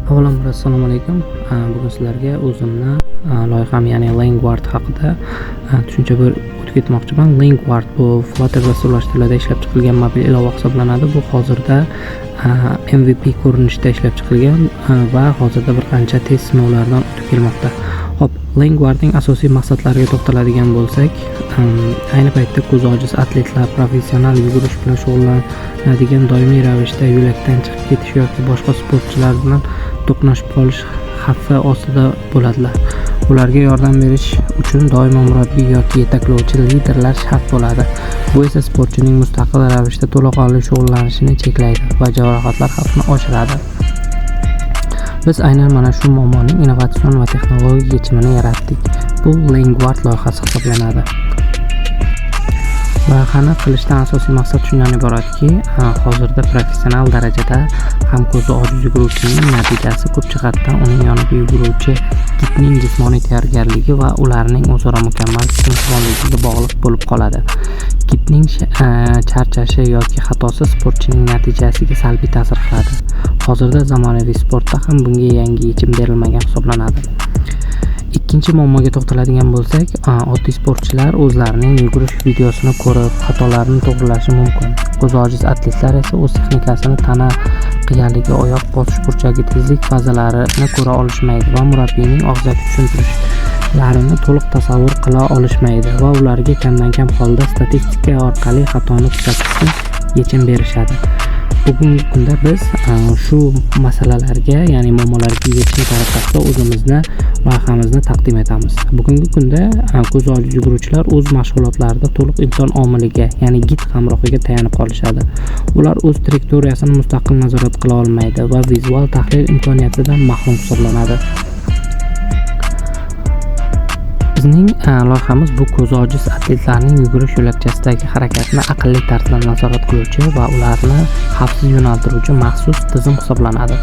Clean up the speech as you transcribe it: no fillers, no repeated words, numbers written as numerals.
Avvalambor assalomu alaykum. Bugun sizlarga o'zimni loyiham, ya'ni Langward haqida tushuncha berib o'tib ketmoqchiman. Langward bu Flutter dasturlashtiriladi ishlab chiqilgan mobil ilova hisoblanadi. Bu hozirda MVP ko'rinishida ishlab chiqilgan va hozirda bir qancha test sinovlaridan o'tib kelmoqda. Hop, Langwardning asosiy maqsadlariga to'xtaladigan bo'lsak, ayni paytda ko'zi ojiz atletlar professional yugurish bilan shug'ullanadigan, doimiy ravishda yo'lakdan chiqib ketish yoki boshqa sportchilar bilan to'qnashib qolish xavfi ostida bo'ladilar. Ularga yordam berish uchun doimo murabbiy yoki yetaklovchi liderlar shart bo'ladi. Bu esa sportchining mustaqil ravishda to'laqonli shug'ullanishini cheklaydi va jarohatlar xavfini oshiradi. Biz aynan mana shu muammoning innovatsion va texnologik yechimini yaratdik. Bu Langward loyihasi hisoblanadi. Loyihani qilishdan asosiy maqsad shundan iboratki, hozirda professional darajada ham ko'zi ojiz yuguruvchining natijasi ko'p jihatdan uning yonida yuguruvchi gidning jismoniy tayyorgarligi va ularning o'zaro mukammal sinxronligiga bog'liq bo'lib qoladi. Gidning charchashi yoki xatosi sportchining natijasiga salbiy ta'sir qiladi. Hozirda zamonaviy sportda ham bunga yangi yechim berilmagan hisoblanadi. Ikkinchi muammoga to'xtaladigan bo'lsak, oddiy sportchilar o'zlarining yugurish videosini ko'rib, xatolarni to'g'rilashi mumkin. Ko'zi ojiz atletlar esa o'z texnikasini, tana qiyaligi, oyoq bosish burchagi, tezlik fazalarini ko'ra olishmaydi va murabbiyning og'zaki tushuntirishlarini to'liq tasavvur qila olishmaydi va ularga kamdan-kam holda statistika orqali xatoni kuzatishga yechim berishadi. Bugungi kunda biz shu masalalarga, ya'ni muammolarga yechim tariqasida o'zimizni loyihamizni taqdim etamiz. Bugungi kunda ko'zi ojiz yuguruvchilar o'z mashg'ulotlarida to'liq inson omiliga, ya'ni gid hamrohiga tayanib qolishadi. Ular o'z trayektoriyasini mustaqil nazorat qila olmaydi va vizual tahlil imkoniyatidan mahrum hisoblanadi. Bizning loyihamiz bu ko'zi ojiz atletlarning yugurish yo'lakchasidagi harakatini aqlli tarzda nazorat qiluvchi va ularni xavfsiz yo'naltiruvchi maxsus tizim hisoblanadi.